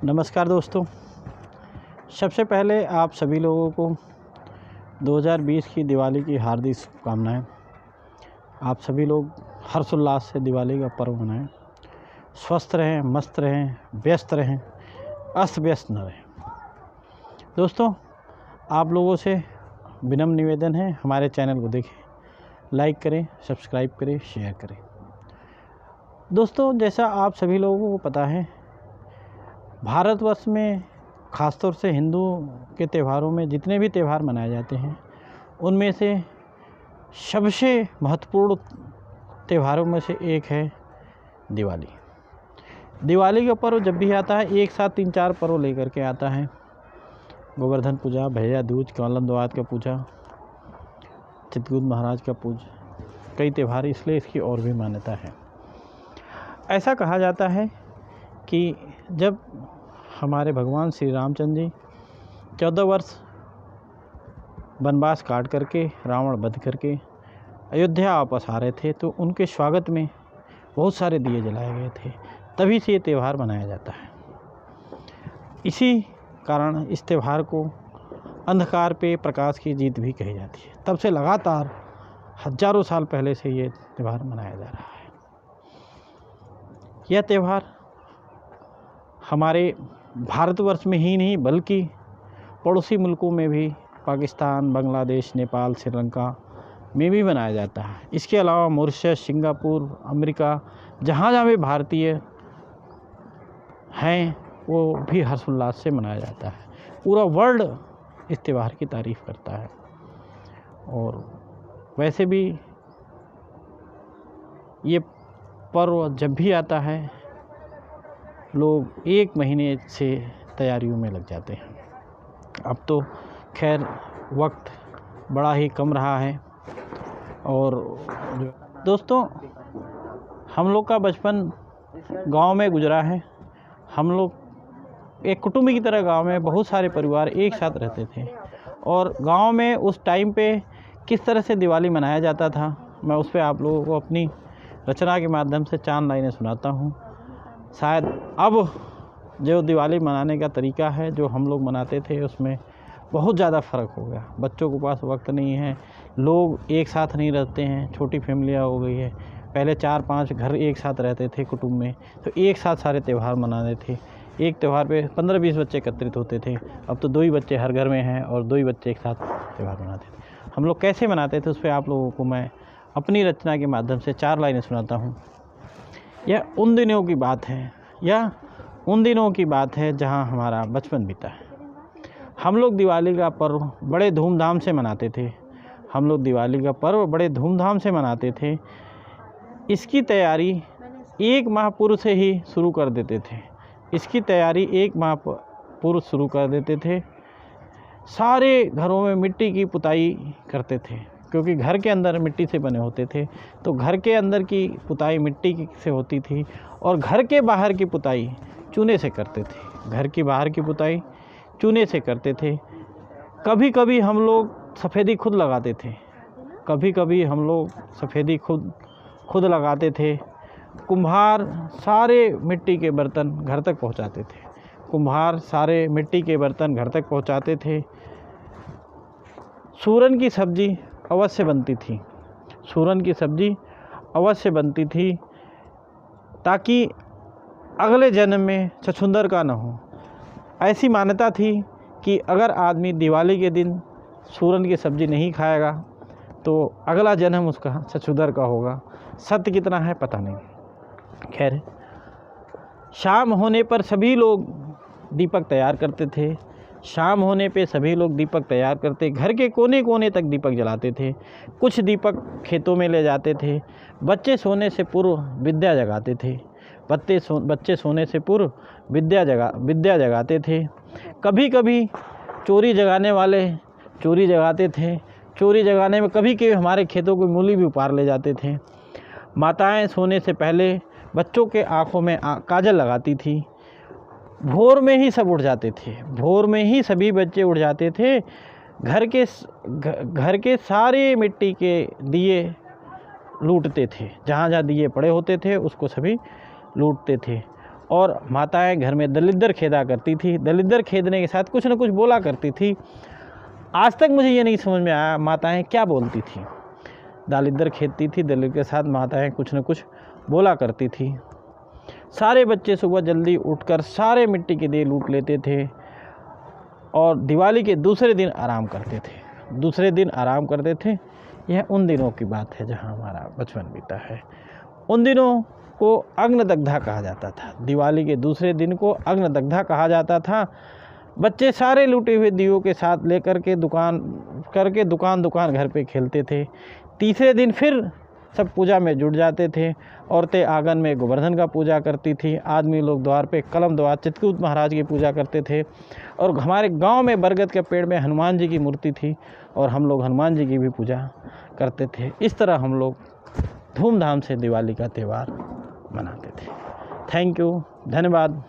नमस्कार दोस्तों। सबसे पहले आप सभी लोगों को 2020 की दिवाली की हार्दिक शुभकामनाएं। आप सभी लोग हर्षोल्लास से दिवाली का पर्व मनाएं। स्वस्थ रहें, मस्त रहें, व्यस्त रहें, अस्त व्यस्त न रहें। दोस्तों, आप लोगों से विनम्र निवेदन है, हमारे चैनल को देखें, लाइक करें, सब्सक्राइब करें, शेयर करें। दोस्तों, जैसा आप सभी लोगों को पता है, भारतवर्ष में ख़ासतौर से हिंदुओं के त्योहारों में जितने भी त्यौहार मनाए जाते हैं, उनमें से सबसे महत्वपूर्ण त्योहारों में से एक है दिवाली। दिवाली का पर्व जब भी आता है, एक साथ 3-4 पर्व लेकर के आता है। गोवर्धन पूजा, भैया दूज, कमलम द्वाद का पूजा, चित्रगुप्त महाराज का पूजा, कई त्यौहार, इसलिए इसकी और भी मान्यता है। ऐसा कहा जाता है कि जब हमारे भगवान श्री रामचंद्र जी 14 वर्ष वनवास काट करके, रावण वध करके अयोध्या वापस आ रहे थे, तो उनके स्वागत में बहुत सारे दिए जलाए गए थे। तभी से ये त्यौहार मनाया जाता है। इसी कारण इस त्यौहार को अंधकार पे प्रकाश की जीत भी कही जाती है। तब से लगातार हजारों साल पहले से ये त्यौहार मनाया जा रहा है। यह त्यौहार हमारे भारतवर्ष में ही नहीं बल्कि पड़ोसी मुल्कों में भी, पाकिस्तान, बांग्लादेश, नेपाल, श्रीलंका में भी मनाया जाता है। इसके अलावा मॉरिशस, सिंगापुर, अमेरिका, जहाँ भी भारतीय हैं वो भी हर्षोल्लास से मनाया जाता है। पूरा वर्ल्ड इस त्यौहार की तारीफ़ करता है। और वैसे भी ये पर्व जब भी आता है, लोग 1 महीने से तैयारियों में लग जाते हैं। अब तो खैर वक्त बड़ा ही कम रहा है। और दोस्तों, हम लोग का बचपन गांव में गुजरा है। हम लोग एक कुटुंब की तरह गांव में बहुत सारे परिवार एक साथ रहते थे। और गांव में उस टाइम पे किस तरह से दिवाली मनाया जाता था, मैं उस पर आप लोगों को अपनी रचना के माध्यम से 4 लाइनें सुनाता हूँ। शायद अब जो दिवाली मनाने का तरीका है, जो हम लोग मनाते थे, उसमें बहुत ज़्यादा फ़र्क हो गया। बच्चों के पास वक्त नहीं है, लोग एक साथ नहीं रहते हैं, छोटी फैमिलियाँ हो गई है। पहले 4-5 घर एक साथ रहते थे कुटुंब में, तो एक साथ सारे त्यौहार मनाते थे। एक त्यौहार पे 15-20 बच्चे एकत्रित होते थे। अब तो 2 ही बच्चे हर घर में हैं और 2 ही बच्चे एक साथ त्यौहार मनाते थे। हम लोग कैसे मनाते थे, उस पर आप लोगों को मैं अपनी रचना के माध्यम से 4 लाइनें सुनाता हूँ। यह उन दिनों की बात है, जहाँ हमारा बचपन बीता है। हम लोग दिवाली का पर्व बड़े धूमधाम से मनाते थे। इसकी तैयारी 1 माह पूर्व से ही शुरू कर देते थे। सारे घरों में मिट्टी की पुताई करते थे, क्योंकि घर के अंदर मिट्टी से बने होते थे, तो घर के अंदर की पुताई मिट्टी से होती थी और घर के बाहर की पुताई चूने से करते थे। कभी कभी हम लोग सफ़ेदी खुद लगाते थे। कुम्हार सारे मिट्टी के बर्तन घर तक पहुंचाते थे। सूरन की सब्जी अवश्य बनती थी, ताकि अगले जन्म में छछूंदर का न हो। ऐसी मान्यता थी कि अगर आदमी दिवाली के दिन सूरन की सब्ज़ी नहीं खाएगा तो अगला जन्म उसका छछूंदर का होगा। सत्य कितना है पता नहीं। खैर, शाम होने पर सभी लोग दीपक तैयार करते। घर के कोने कोने तक दीपक जलाते थे। कुछ दीपक खेतों में ले जाते थे। बच्चे सोने से पूर्व विद्या जगाते थे। कभी कभी चोरी जगाने वाले चोरी जगाते थे। चोरी जगाने में कभी कभी हमारे खेतों की मूली भी उपाड़ ले जाते थे। माताएं सोने से पहले बच्चों के आँखों में काजल लगाती थी। भोर में ही सभी बच्चे उठ जाते थे। घर के सारे मिट्टी के दिए लूटते थे। जहाँ जहाँ दिए पड़े होते थे उसको सभी लूटते थे। और माताएं घर में दलिद्दर खेदा करती थी। दलिद्दर खेदने के साथ कुछ न कुछ बोला करती थी। आज तक मुझे ये नहीं समझ में आया माताएं क्या बोलती थी। दलिद्दर खेदती थी, दलित के साथ माताएं कुछ न कुछ बोला करती थी। सारे बच्चे सुबह जल्दी उठकर सारे मिट्टी के दिए लूट लेते थे और दिवाली के दूसरे दिन आराम करते थे। दूसरे दिन आराम करते थे। यह उन दिनों की बात है जहाँ हमारा बचपन बीता है। उन दिनों को अग्नदग्धा कहा जाता था। दिवाली के दूसरे दिन को अग्नदग्धा कहा जाता था। बच्चे सारे लूटे हुए दियों के साथ लेकर के दुकान घर पे खेलते थे। तीसरे दिन फिर सब पूजा में जुट जाते थे। औरतें आंगन में गोवर्धन का पूजा करती थी। आदमी लोग द्वार पे कलम द्वार चित्रकूट महाराज की पूजा करते थे। और हमारे गांव में बरगद के पेड़ में हनुमान जी की मूर्ति थी और हम लोग हनुमान जी की भी पूजा करते थे। इस तरह हम लोग धूमधाम से दिवाली का त्यौहार मनाते थे। थैंक यू, धन्यवाद।